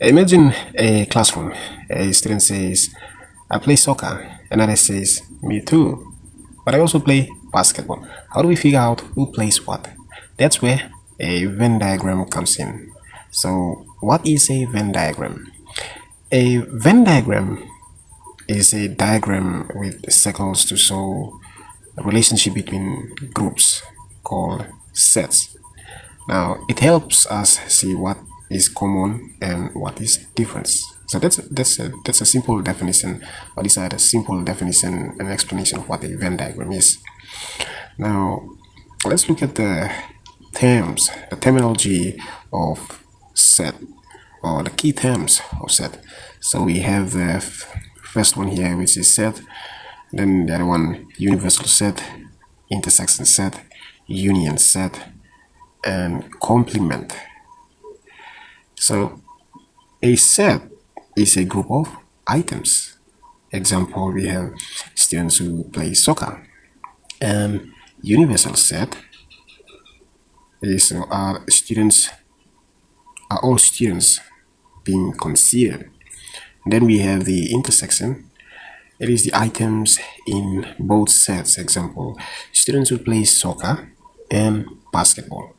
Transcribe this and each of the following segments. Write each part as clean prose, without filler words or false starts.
Imagine a classroom. A student says, I play soccer. Another says, me too. But I also play basketball. How do we figure out who plays what? That's where a Venn diagram comes in. So, what is a Venn diagram? A Venn diagram is a diagram with circles to show a relationship between groups called sets. Now, it helps us see what is common and what is different. So that's a simple definition, or these are the simple definition and explanation of what a Venn diagram is. Now, let's look at the terms, the terminology of set, or the key terms of set. So we have the first one here, which is set. Then the other one, universal set, intersection set, union set, and complement. So a set is a group of items. Example, we have students who play soccer. And universal set is are all students being considered. Then we have the intersection. It is the items in both sets. Example, students who play soccer and basketball.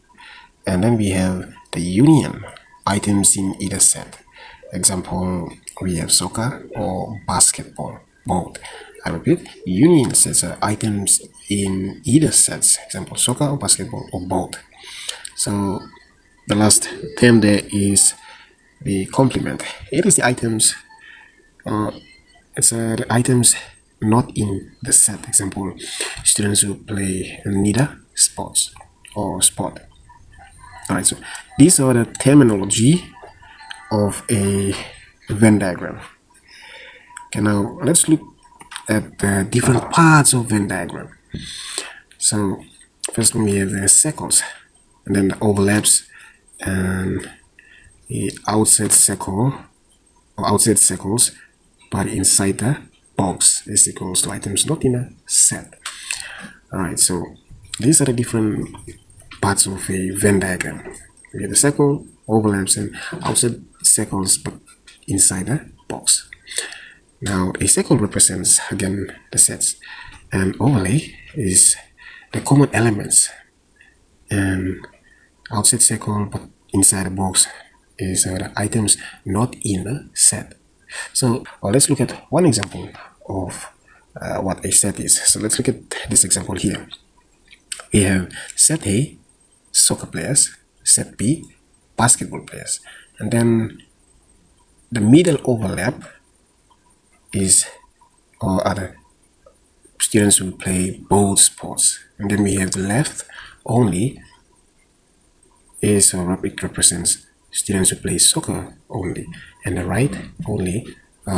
And then we have the union, items in either set. Example, we have soccer or basketball, both. I repeat, union sets are items in either sets. Example, soccer or basketball or both. So the last term there is the complement. It is the items the items not in the set. Example, students who play neither sports or sport. Alright, so these are the terminology of a Venn diagram. Okay, now let's look at the different parts of Venn diagram. So first we have the circles, and then the overlaps, and the outside circle or outside circles, but inside the box is equals to items not in a set. Alright, so these are the different parts of a Venn diagram. We have the circle, overlaps, and outside circles, but inside the box. Now, a circle represents again the sets, and overlay is the common elements, and outside circle but inside the box is the items not in a set. So let's look at one example of what a set is. So let's look at this example here. We have set A, soccer players, set B, basketball players, and then the middle overlap is other students who play both sports, and then we have the left only is it represents students who play soccer only, and the right only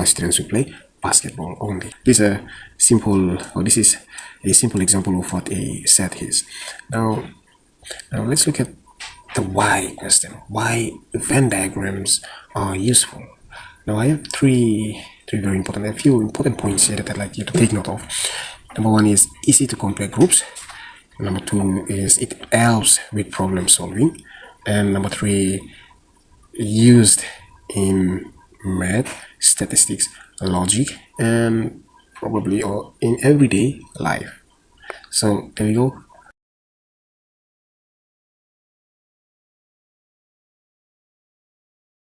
students who play basketball only. This is a simple example of what a set is. Now let's look at the why question. Why Venn diagrams are useful. Now I have a few important points here that I'd like you to take note of. Number one is easy to compare groups. Number two is it helps with problem solving. And number three, used in math, statistics, logic, and probably or in everyday life. So there you go.